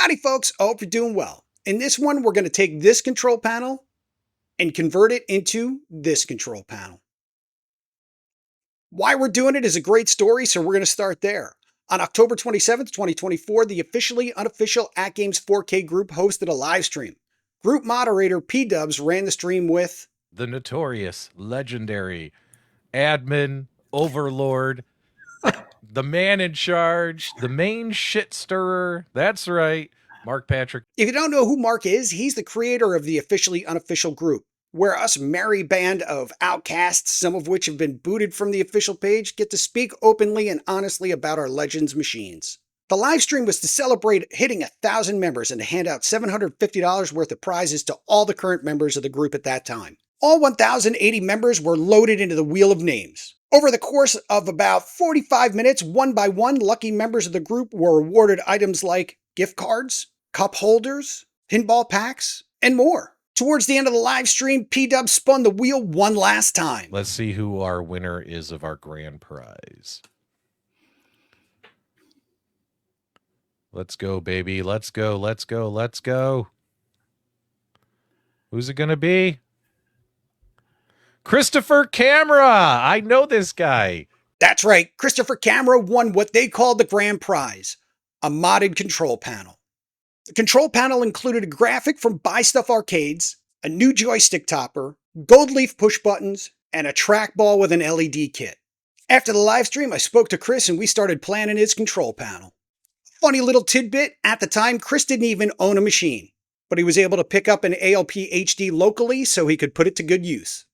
Howdy folks, I hope you're doing well. In this one, we're going to take this control panel and convert it into this control panel. Why we're doing it is a great story, so we're going to start there. On October 27th, 2024, the Officially Unofficial AtGames 4K group hosted a live stream. Group moderator P-Dubs ran the stream with the notorious, legendary admin, overlord, the man in charge, the main shit stirrer. That's right, Mark Patrick. If you don't know who Mark is, he's the creator of the Officially Unofficial group, where us merry band of outcasts, some of which have been booted from the official page, get to speak openly and honestly about our Legends machines. The live stream was to celebrate hitting 1,000 members and to hand out $750 worth of prizes to all the current members of the group at that time. All 1,080 members were loaded into the Wheel of Names. Over the course of about 45 minutes, one by one, lucky members of the group were awarded items like gift cards, cup holders, pinball packs, and more. Towards the end of the live stream, P-Dub spun the wheel one last time. Let's see who our winner is of our grand prize. Let's go, baby. Let's go, let's go, let's go. Who's it going to be? Christopher Camera. I know this guy. That's right. Christopher Camera won what they called the grand prize, a modded control panel. The control panel included a graphic from Buy Stuff Arcades, a new joystick topper, gold leaf push buttons, and a trackball with an LED kit. After the live stream, I spoke to Chris and we started planning his control panel. Funny little tidbit, at the time, Chris didn't even own a machine, but he was able to pick up an ALP HD locally so he could put it to good use.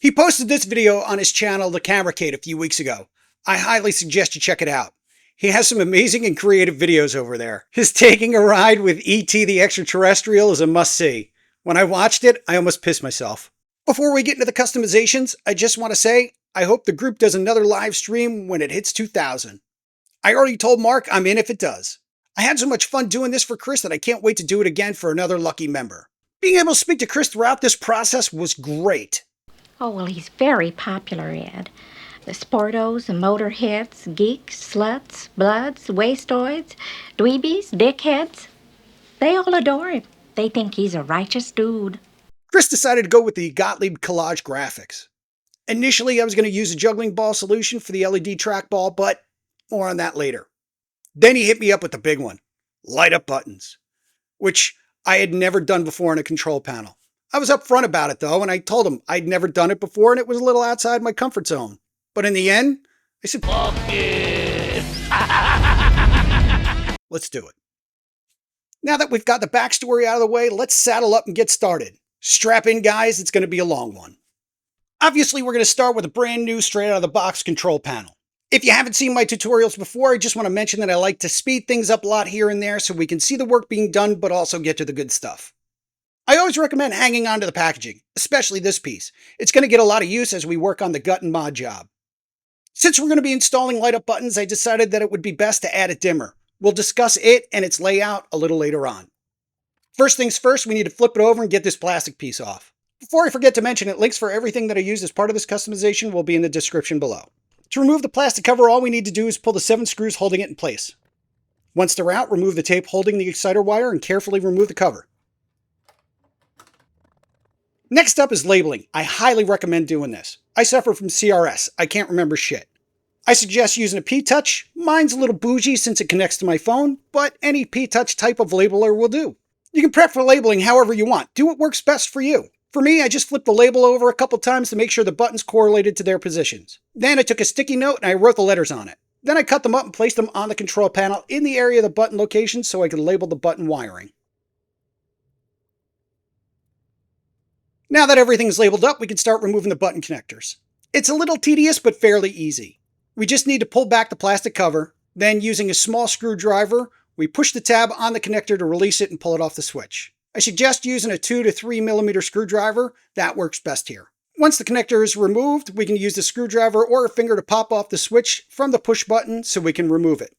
He posted this video on his channel, The Cameracade, a few weeks ago. I highly suggest you check it out. He has some amazing and creative videos over there. His taking a ride with E.T. the Extraterrestrial is a must-see. When I watched it, I almost pissed myself. Before we get into the customizations, I just want to say, I hope the group does another live stream when it hits 2,000. I already told Mark I'm in if it does. I had so much fun doing this for Chris that I can't wait to do it again for another lucky member. Being able to speak to Chris throughout this process was great. Oh, well, he's very popular, Ed. The sportos, the motorheads, geeks, sluts, bloods, wastoids, dweebies, dickheads, they all adore him. They think he's a righteous dude. Chris decided to go with the Gottlieb collage graphics. Initially, I was going to use a juggling ball solution for the LED trackball, but more on that later. Then he hit me up with the big one, light up buttons, which I had never done before in a control panel. I was upfront about it though, and I told him I'd never done it before and it was a little outside my comfort zone. But in the end, I said, fuck it. Let's do it. Now that we've got the backstory out of the way, let's saddle up and get started. Strap in, guys, it's going to be a long one. Obviously, we're going to start with a brand new straight out of the box control panel. If you haven't seen my tutorials before, I just want to mention that I like to speed things up a lot here and there so we can see the work being done, but also get to the good stuff. I always recommend hanging on to the packaging, especially this piece. It's going to get a lot of use as we work on the gut and mod job. Since we're going to be installing light up buttons, I decided that it would be best to add a dimmer. We'll discuss it and its layout a little later on. First things first, we need to flip it over and get this plastic piece off. Before I forget to mention it, links for everything that I use as part of this customization will be in the description below. To remove the plastic cover, all we need to do is pull the 7 screws holding it in place. Once they're out, remove the tape holding the exciter wire and carefully remove the cover. Next up is labeling. I highly recommend doing this. I suffer from CRS. I can't remember shit. I suggest using a P-Touch. Mine's a little bougie since it connects to my phone, but any P-Touch type of labeler will do. You can prep for labeling however you want. Do what works best for you. For me, I just flipped the label over a couple times to make sure the buttons correlated to their positions. Then I took a sticky note and I wrote the letters on it. Then I cut them up and placed them on the control panel in the area of the button location so I could label the button wiring. Now that everything's labeled up, we can start removing the button connectors. It's a little tedious, but fairly easy. We just need to pull back the plastic cover. Then using a small screwdriver, we push the tab on the connector to release it and pull it off the switch. I suggest using a 2 to 3 millimeter screwdriver. That works best here. Once the connector is removed, we can use the screwdriver or a finger to pop off the switch from the push button so we can remove it.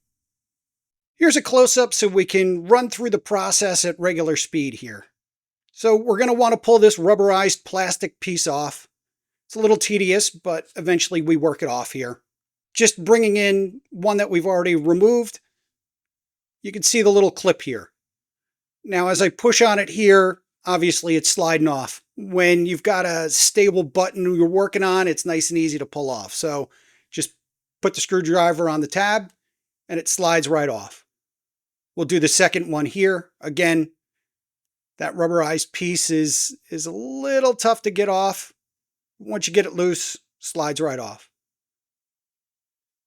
Here's a close-up so we can run through the process at regular speed here. So we're going to want to pull this rubberized plastic piece off. It's a little tedious, but eventually we work it off here. Just bringing in one that we've already removed. You can see the little clip here. Now, as I push on it here, obviously it's sliding off. When you've got a stable button you're working on, it's nice and easy to pull off. So just put the screwdriver on the tab and it slides right off. We'll do the second one here. Again, that rubberized piece is a little tough to get off. Once you get it loose, slides right off.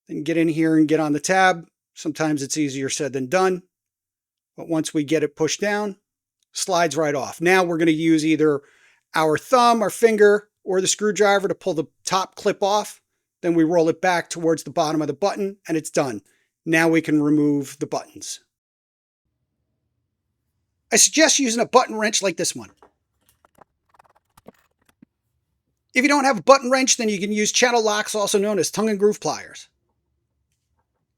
Then get in here and get on the tab. Sometimes it's easier said than done. But once we get it pushed down, slides right off. Now we're going to use either our thumb, our finger, or the screwdriver to pull the top clip off. Then we roll it back towards the bottom of the button and it's done. Now we can remove the buttons. I suggest using a button wrench like this one. If you don't have a button wrench, then you can use channel locks, also known as tongue and groove pliers.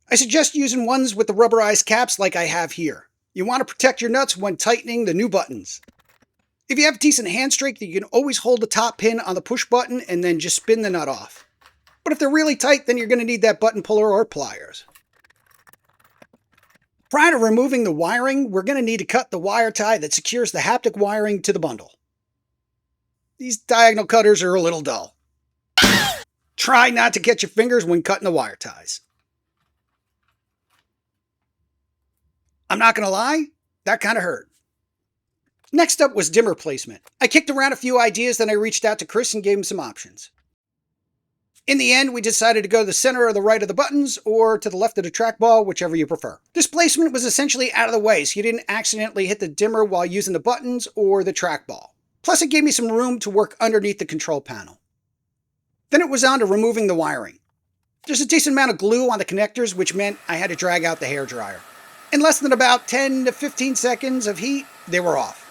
I suggest using ones with the rubberized caps like I have here. You want to protect your nuts when tightening the new buttons. If you have decent hand strength, you can always hold the top pin on the push button and then just spin the nut off. But if they're really tight, then you're going to need that button puller or pliers. Prior to removing the wiring, we're going to need to cut the wire tie that secures the haptic wiring to the bundle. These diagonal cutters are a little dull. Try not to catch your fingers when cutting the wire ties. I'm not going to lie, that kind of hurt. Next up was dimmer placement. I kicked around a few ideas, then I reached out to Chris and gave him some options. In the end, we decided to go to the center or the right of the buttons, or to the left of the trackball, whichever you prefer. This placement was essentially out of the way, so you didn't accidentally hit the dimmer while using the buttons or the trackball. Plus, it gave me some room to work underneath the control panel. Then it was on to removing the wiring. There's a decent amount of glue on the connectors, which meant I had to drag out the hairdryer. In less than about 10 to 15 seconds of heat, they were off.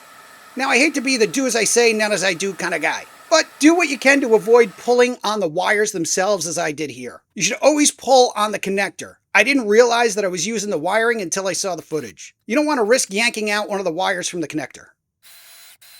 Now, I hate to be the do as I say, not as I do kind of guy, but do what you can to avoid pulling on the wires themselves as I did here. You should always pull on the connector. I didn't realize that I was using the wiring until I saw the footage. You don't want to risk yanking out one of the wires from the connector.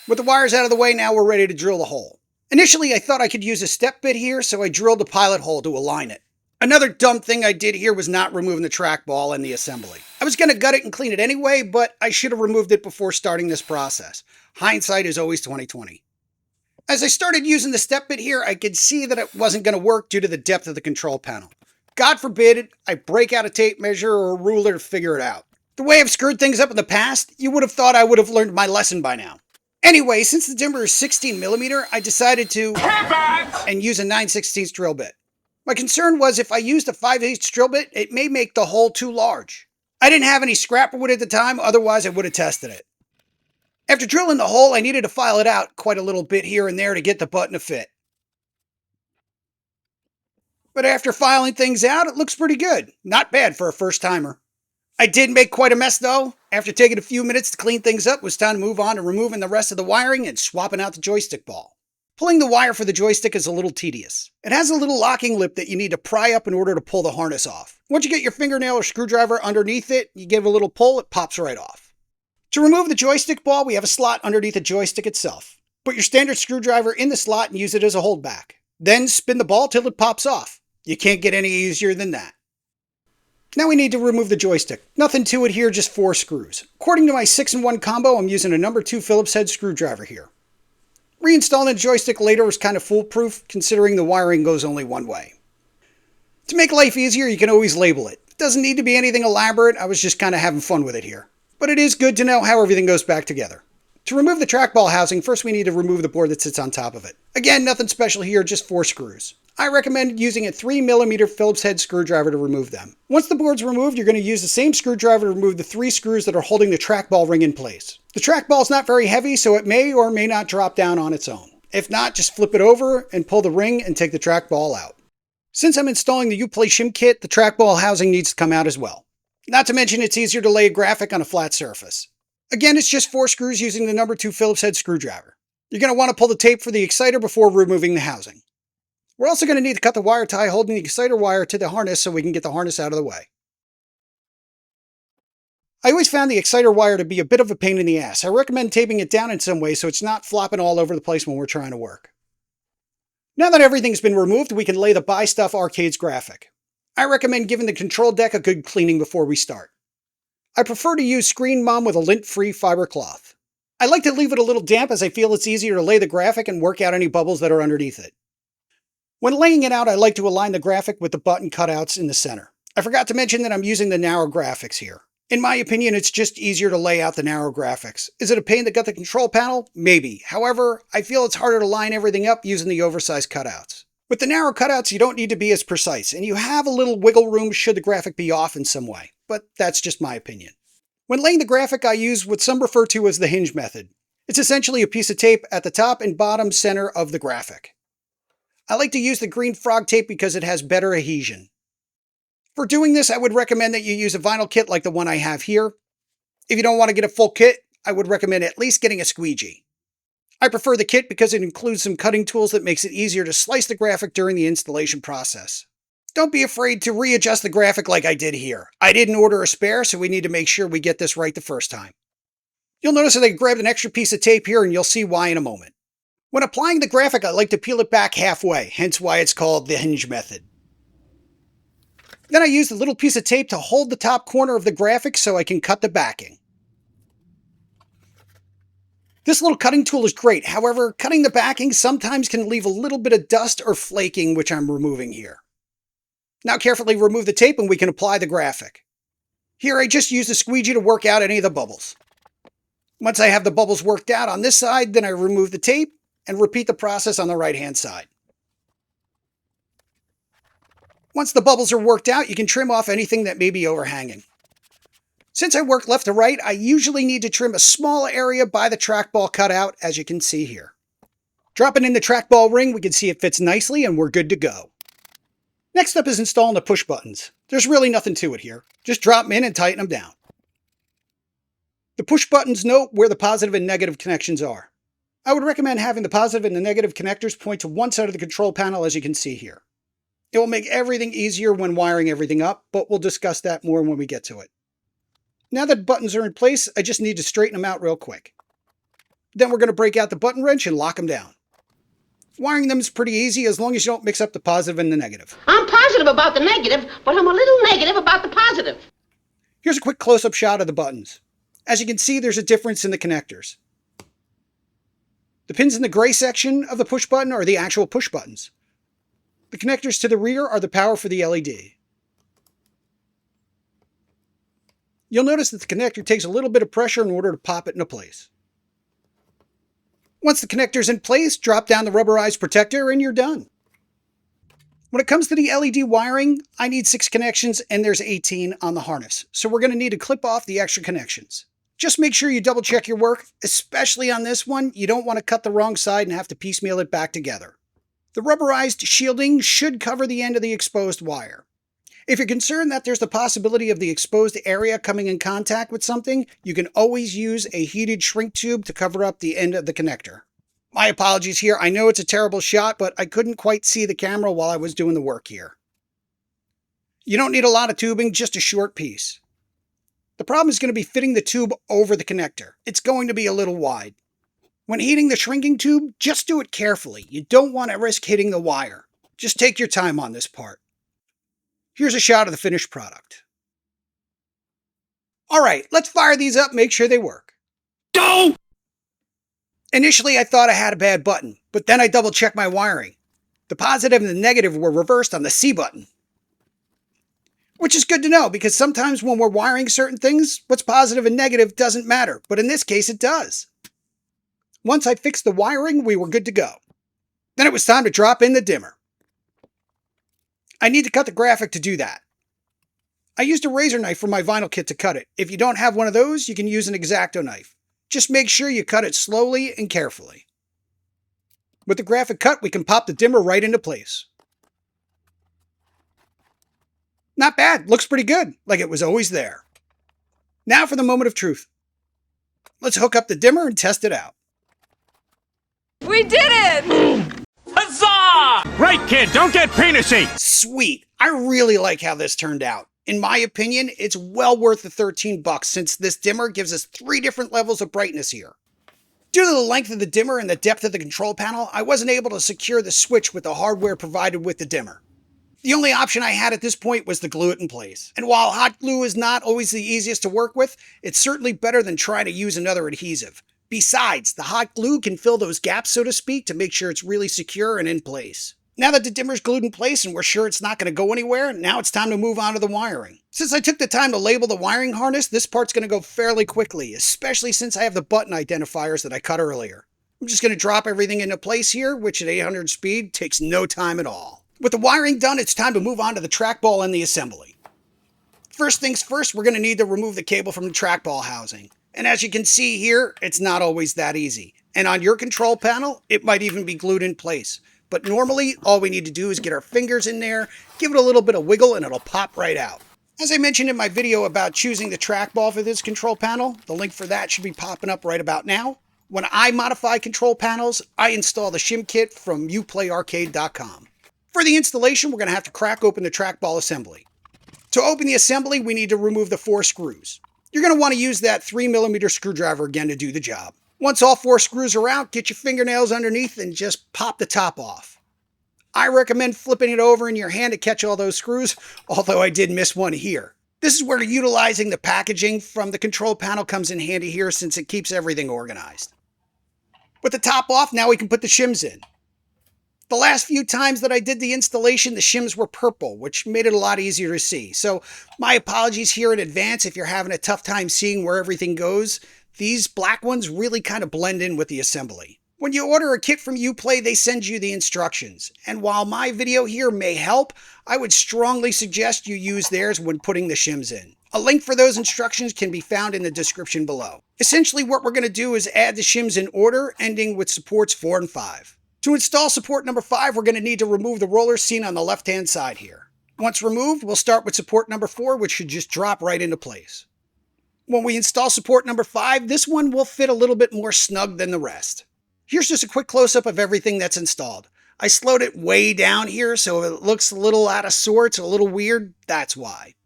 With the wires out of the way, now we're ready to drill the hole. Initially, I thought I could use a step bit here, so I drilled the pilot hole to align it. Another dumb thing I did here was not removing the trackball and the assembly. I was going to gut it and clean it anyway, but I should have removed it before starting this process. Hindsight is always 20/20. As I started using the step bit here, I could see that it wasn't going to work due to the depth of the control panel. God forbid I break out a tape measure or a ruler to figure it out. The way I've screwed things up in the past, you would have thought I would have learned my lesson by now. Anyway, since the dimmer is 16mm, I decided to and use a 9/16 drill bit. My concern was if I used a 5/8 drill bit, it may make the hole too large. I didn't have any scrapper wood at the time, otherwise I would have tested it. After drilling the hole, I needed to file it out quite a little bit here and there to get the button to fit. But after filing things out, it looks pretty good. Not bad for a first-timer. I did make quite a mess though. After taking a few minutes to clean things up, it was time to move on to removing the rest of the wiring and swapping out the joystick ball. Pulling the wire for the joystick is a little tedious. It has a little locking lip that you need to pry up in order to pull the harness off. Once you get your fingernail or screwdriver underneath it, you give it a little pull, it pops right off. To remove the joystick ball, we have a slot underneath the joystick itself. Put your standard screwdriver in the slot and use it as a holdback. Then spin the ball till it pops off. You can't get any easier than that. Now we need to remove the joystick. Nothing to it here, just 4 screws. According to my 6-in-1 combo, I'm using a number 2 Phillips head screwdriver here. Reinstalling the joystick later was kind of foolproof, considering the wiring goes only one way. To make life easier, you can always label it. It doesn't need to be anything elaborate, I was just kind of having fun with it here. But it is good to know how everything goes back together. To remove the trackball housing, first we need to remove the board that sits on top of it. Again, nothing special here, just 4 screws. I recommend using a 3mm Phillips head screwdriver to remove them. Once the board's removed, you're going to use the same screwdriver to remove the 3 screws that are holding the trackball ring in place. The trackball is not very heavy, so it may or may not drop down on its own. If not, just flip it over and pull the ring and take the trackball out. Since I'm installing the Uplay shim kit, the trackball housing needs to come out as well. Not to mention it's easier to lay a graphic on a flat surface. Again, it's just 4 screws using the number 2 Phillips head screwdriver. You're going to want to pull the tape for the exciter before removing the housing. We're also going to need to cut the wire tie holding the exciter wire to the harness so we can get the harness out of the way. I always found the exciter wire to be a bit of a pain in the ass. I recommend taping it down in some way so it's not flopping all over the place when we're trying to work. Now that everything's been removed, we can lay the Buy Stuff Arcades graphic. I recommend giving the control deck a good cleaning before we start. I prefer to use screen mom with a lint-free fiber cloth. I like to leave it a little damp as I feel it's easier to lay the graphic and work out any bubbles that are underneath it. When laying it out, I like to align the graphic with the button cutouts in the center. I forgot to mention that I'm using the narrow graphics here. In my opinion, it's just easier to lay out the narrow graphics. Is it a pain to gut the control panel? Maybe. However, I feel it's harder to line everything up using the oversized cutouts. With the narrow cutouts, you don't need to be as precise, and you have a little wiggle room should the graphic be off in some way, but that's just my opinion. When laying the graphic, I use what some refer to as the hinge method. It's essentially a piece of tape at the top and bottom center of the graphic. I like to use the green frog tape because it has better adhesion. For doing this, I would recommend that you use a vinyl kit like the one I have here. If you don't want to get a full kit, I would recommend at least getting a squeegee. I prefer the kit because it includes some cutting tools that makes it easier to slice the graphic during the installation process. Don't be afraid to readjust the graphic like I did here. I didn't order a spare, so we need to make sure we get this right the first time. You'll notice that I grabbed an extra piece of tape here, and you'll see why in a moment. When applying the graphic, I like to peel it back halfway, hence why it's called the hinge method. Then I use the little piece of tape to hold the top corner of the graphic so I can cut the backing. This little cutting tool is great, however, cutting the backing sometimes can leave a little bit of dust or flaking, which I'm removing here. Now carefully remove the tape and we can apply the graphic. Here I just use the squeegee to work out any of the bubbles. Once I have the bubbles worked out on this side, then I remove the tape and repeat the process on the right-hand side. Once the bubbles are worked out, you can trim off anything that may be overhanging. Since I work left to right, I usually need to trim a small area by the trackball cutout, as you can see here. Dropping in the trackball ring, we can see it fits nicely and we're good to go. Next up is installing the push buttons. There's really nothing to it here. Just drop them in and tighten them down. The push buttons note where the positive and negative connections are. I would recommend having the positive and the negative connectors point to one side of the control panel, as you can see here. It will make everything easier when wiring everything up, but we'll discuss that more when we get to it. Now that buttons are in place, I just need to straighten them out real quick. Then we're going to break out the button wrench and lock them down. Wiring them is pretty easy as long as you don't mix up the positive and the negative. I'm positive about the negative, but I'm a little negative about the positive. Here's a quick close-up shot of the buttons. As you can see, there's a difference in the connectors. The pins in the gray section of the push button are the actual push buttons. The connectors to the rear are the power for the LED. You'll notice that the connector takes a little bit of pressure in order to pop it into place. Once the connector's in place, drop down the rubberized protector and you're done. When it comes to the LED wiring, I need 6 connections and there's 18 on the harness, so we're going to need to clip off the extra connections. Just make sure you double check your work, especially on this one. You don't want to cut the wrong side and have to piecemeal it back together. The rubberized shielding should cover the end of the exposed wire. If you're concerned that there's the possibility of the exposed area coming in contact with something, you can always use a heated shrink tube to cover up the end of the connector. My apologies here. I know it's a terrible shot, but I couldn't quite see the camera while I was doing the work here. You don't need a lot of tubing, just a short piece. The problem is going to be fitting the tube over the connector. It's going to be a little wide. When heating the shrinking tube, just do it carefully. You don't want to risk hitting the wire. Just take your time on this part. Here's a shot of the finished product. All right, let's fire these up, make sure they work. Go! Initially, I thought I had a bad button, but then I double-checked my wiring. The positive and the negative were reversed on the C button. Which is good to know, because sometimes when we're wiring certain things, what's positive and negative doesn't matter, but in this case it does. Once I fixed the wiring, we were good to go. Then it was time to drop in the dimmer. I need to cut the graphic to do that. I used a razor knife from my vinyl kit to cut it. If you don't have one of those, you can use an X-Acto knife. Just make sure you cut it slowly and carefully. With the graphic cut, we can pop the dimmer right into place. Not bad, looks pretty good, like it was always there. Now for the moment of truth. Let's hook up the dimmer and test it out. We did it! Huzzah! Right, kid, don't get penisy! Sweet, I really like how this turned out. In my opinion, it's well worth the $13 since this dimmer gives us 3 different levels of brightness here. Due to the length of the dimmer and the depth of the control panel, I wasn't able to secure the switch with the hardware provided with the dimmer. The only option I had at this point was to glue it in place. And while hot glue is not always the easiest to work with, it's certainly better than trying to use another adhesive. Besides, the hot glue can fill those gaps, so to speak, to make sure it's really secure and in place. Now that the dimmer's glued in place and we're sure it's not going to go anywhere, now it's time to move on to the wiring. Since I took the time to label the wiring harness, this part's going to go fairly quickly, especially since I have the button identifiers that I cut earlier. I'm just going to drop everything into place here, which at 800 speed takes no time at all. With the wiring done, it's time to move on to the trackball and the assembly. First things first, we're going to need to remove the cable from the trackball housing. And as you can see here, it's not always that easy. And on your control panel, it might even be glued in place. But normally, all we need to do is get our fingers in there, give it a little bit of wiggle, and it'll pop right out. As I mentioned in my video about choosing the trackball for this control panel, the link for that should be popping up right about now. When I modify control panels, I install the shim kit from uplayarcade.com. For the installation, we're going to have to crack open the trackball assembly. To open the assembly, we need to remove the 4 screws. You're going to want to use that 3mm screwdriver again to do the job. Once all 4 screws are out, get your fingernails underneath and just pop the top off. I recommend flipping it over in your hand to catch all those screws, although I did miss one here. This is where utilizing the packaging from the control panel comes in handy here since it keeps everything organized. With the top off, now we can put the shims in. The last few times that I did the installation, the shims were purple, which made it a lot easier to see. So my apologies here in advance if you're having a tough time seeing where everything goes. These black ones really kind of blend in with the assembly. When you order a kit from Uplay, they send you the instructions. And while my video here may help, I would strongly suggest you use theirs when putting the shims in. A link for those instructions can be found in the description below. Essentially, what we're going to do is add the shims in order, ending with supports 4 and 5. To install support number 5, we're going to need to remove the roller seen on the left-hand side here. Once removed, we'll start with support number 4, which should just drop right into place. When we install support number 5, this one will fit a little bit more snug than the rest. Here's just a quick close-up of everything that's installed. I slowed it way down here, so if it looks a little out of sorts, a little weird, that's why.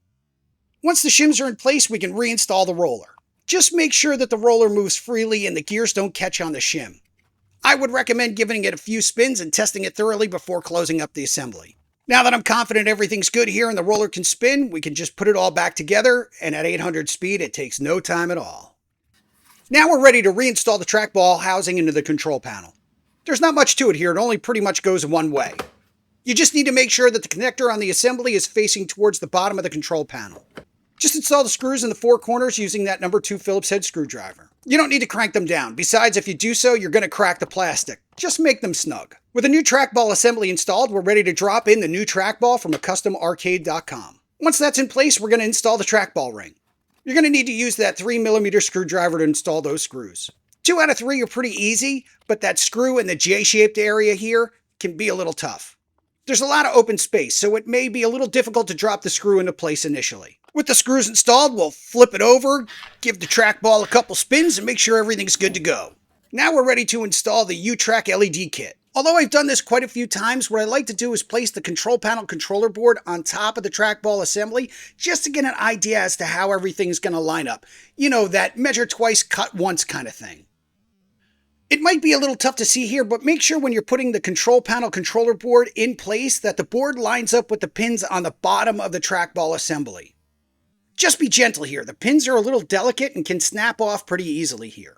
Once the shims are in place, we can reinstall the roller. Just make sure that the roller moves freely and the gears don't catch on the shim. I would recommend giving it a few spins and testing it thoroughly before closing up the assembly. Now that I'm confident everything's good here and the roller can spin, we can just put it all back together, and at 800 speed, it takes no time at all. Now we're ready to reinstall the trackball housing into the control panel. There's not much to it here, it only pretty much goes one way. You just need to make sure that the connector on the assembly is facing towards the bottom of the control panel. Just install the screws in the 4 corners using that number 2 Phillips head screwdriver. You don't need to crank them down. Besides, if you do so, you're going to crack the plastic. Just make them snug. With a new trackball assembly installed, we're ready to drop in the new trackball from customarcade.com. Once that's in place, we're going to install the trackball ring. You're going to need to use that 3mm screwdriver to install those screws. 2 out of 3 are pretty easy, but that screw in the J-shaped area here can be a little tough. There's a lot of open space, so it may be a little difficult to drop the screw into place initially. With the screws installed, we'll flip it over, give the trackball a couple spins, and make sure everything's good to go. Now we're ready to install the U-Track LED kit. Although I've done this quite a few times, what I like to do is place the control panel controller board on top of the trackball assembly just to get an idea as to how everything's going to line up. You know, that measure twice, cut once kind of thing. It might be a little tough to see here, but make sure when you're putting the control panel controller board in place that the board lines up with the pins on the bottom of the trackball assembly. Just be gentle here. The pins are a little delicate and can snap off pretty easily here.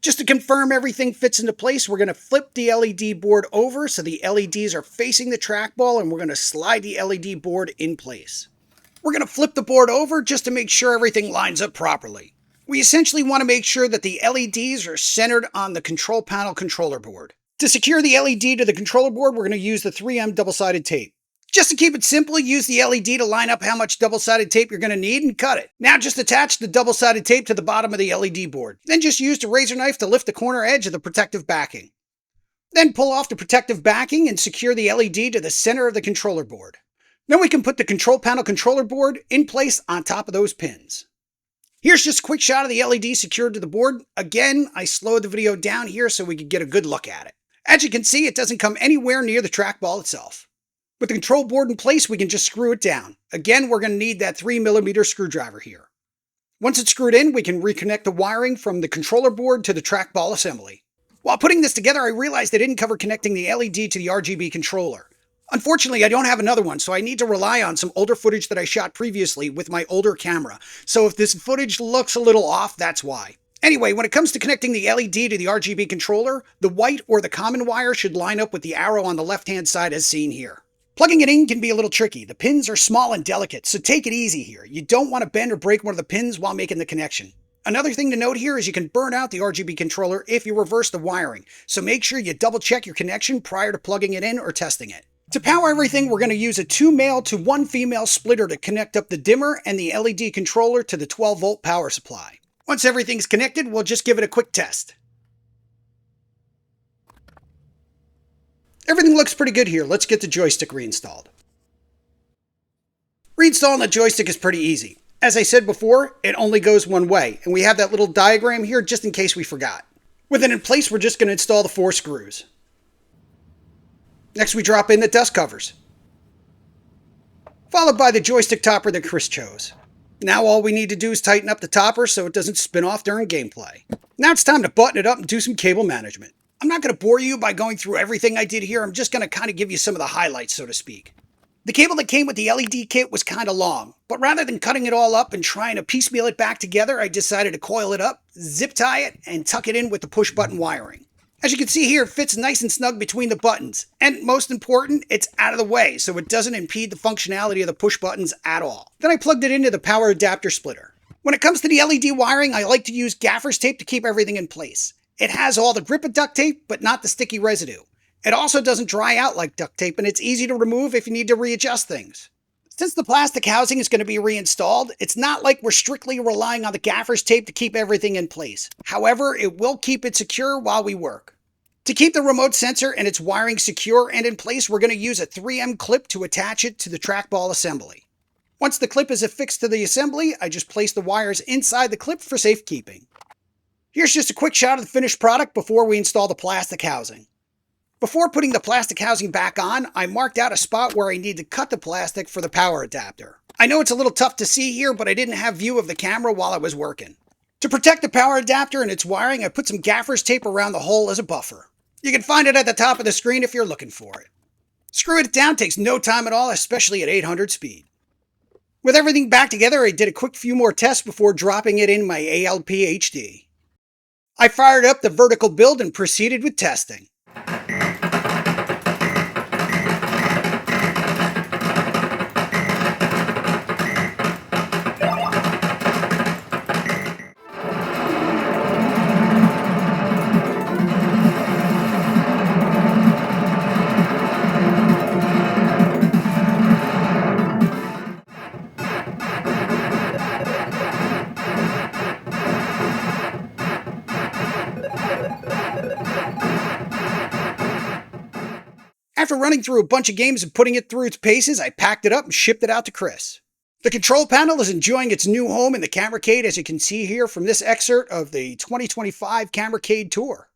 Just to confirm everything fits into place, we're going to flip the LED board over so the LEDs are facing the trackball, and we're going to slide the LED board in place. We're going to flip the board over just to make sure everything lines up properly. We essentially want to make sure that the LEDs are centered on the control panel controller board. To secure the LED to the controller board, we're going to use the 3M double-sided tape. Just to keep it simple, use the LED to line up how much double-sided tape you're going to need and cut it. Now just attach the double-sided tape to the bottom of the LED board. Then just use a razor knife to lift the corner edge of the protective backing. Then pull off the protective backing and secure the LED to the center of the controller board. Then we can put the control panel controller board in place on top of those pins. Here's just a quick shot of the LED secured to the board. Again, I slowed the video down here so we could get a good look at it. As you can see, it doesn't come anywhere near the trackball itself. With the control board in place, we can just screw it down. Again, we're going to need that 3mm screwdriver here. Once it's screwed in, we can reconnect the wiring from the controller board to the trackball assembly. While putting this together, I realized I didn't cover connecting the LED to the RGB controller. Unfortunately, I don't have another one, so I need to rely on some older footage that I shot previously with my older camera. So if this footage looks a little off, that's why. Anyway, when it comes to connecting the LED to the RGB controller, the white or the common wire should line up with the arrow on the left-hand side as seen here. Plugging it in can be a little tricky. The pins are small and delicate, so take it easy here. You don't want to bend or break one of the pins while making the connection. Another thing to note here is you can burn out the RGB controller if you reverse the wiring, so make sure you double check your connection prior to plugging it in or testing it. To power everything, we're going to use a 2 male to 1 female splitter to connect up the dimmer and the LED controller to the 12-volt power supply. Once everything's connected, we'll just give it a quick test. Everything looks pretty good here. Let's get the joystick reinstalled. Reinstalling the joystick is pretty easy. As I said before, it only goes one way, and we have that little diagram here just in case we forgot. With it in place, we're just going to install the 4 screws. Next, we drop in the dust covers, followed by the joystick topper that Chris chose. Now all we need to do is tighten up the topper so it doesn't spin off during gameplay. Now it's time to button it up and do some cable management. I'm not going to bore you by going through everything I did here. I'm just going to kind of give you some of the highlights, so to speak. The cable that came with the LED kit was kind of long, but rather than cutting it all up and trying to piecemeal it back together, I decided to coil it up, zip tie it, and tuck it in with the push button wiring. As you can see here, it fits nice and snug between the buttons, and most important, it's out of the way, so it doesn't impede the functionality of the push buttons at all. Then I plugged it into the power adapter splitter. When it comes to the LED wiring, I like to use gaffer's tape to keep everything in place. It has all the grip of duct tape, but not the sticky residue. It also doesn't dry out like duct tape, and it's easy to remove if you need to readjust things. Since the plastic housing is going to be reinstalled, it's not like we're strictly relying on the gaffer's tape to keep everything in place. However, it will keep it secure while we work. To keep the remote sensor and its wiring secure and in place, we're going to use a 3M clip to attach it to the trackball assembly. Once the clip is affixed to the assembly, I just place the wires inside the clip for safekeeping. Here's just a quick shot of the finished product before we install the plastic housing. Before putting the plastic housing back on, I marked out a spot where I need to cut the plastic for the power adapter. I know it's a little tough to see here, but I didn't have view of the camera while I was working. To protect the power adapter and its wiring, I put some gaffer's tape around the hole as a buffer. You can find it at the top of the screen if you're looking for it. Screwing it down takes no time at all, especially at 800 speed. With everything back together, I did a quick few more tests before dropping it in my ALP HD. I fired up the vertical build and proceeded with testing. After running through a bunch of games and putting it through its paces, I packed it up and shipped it out to Chris. The control panel is enjoying its new home in the Cameracade, as you can see here from this excerpt of the 2025 Cameracade Tour.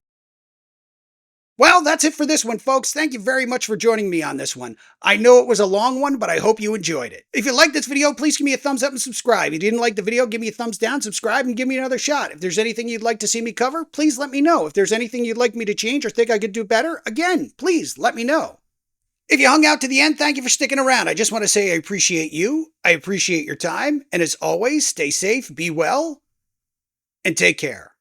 Well, that's it for this one, folks. Thank you very much for joining me on this one. I know it was a long one, but I hope you enjoyed it. If you liked this video, please give me a thumbs up and subscribe. If you didn't like the video, give me a thumbs down, subscribe, and give me another shot. If there's anything you'd like to see me cover, please let me know. If there's anything you'd like me to change or think I could do better, again, please let me know. If you hung out to the end, thank you for sticking around. I just want to say I appreciate you, I appreciate your time, and as always, stay safe, be well, and take care.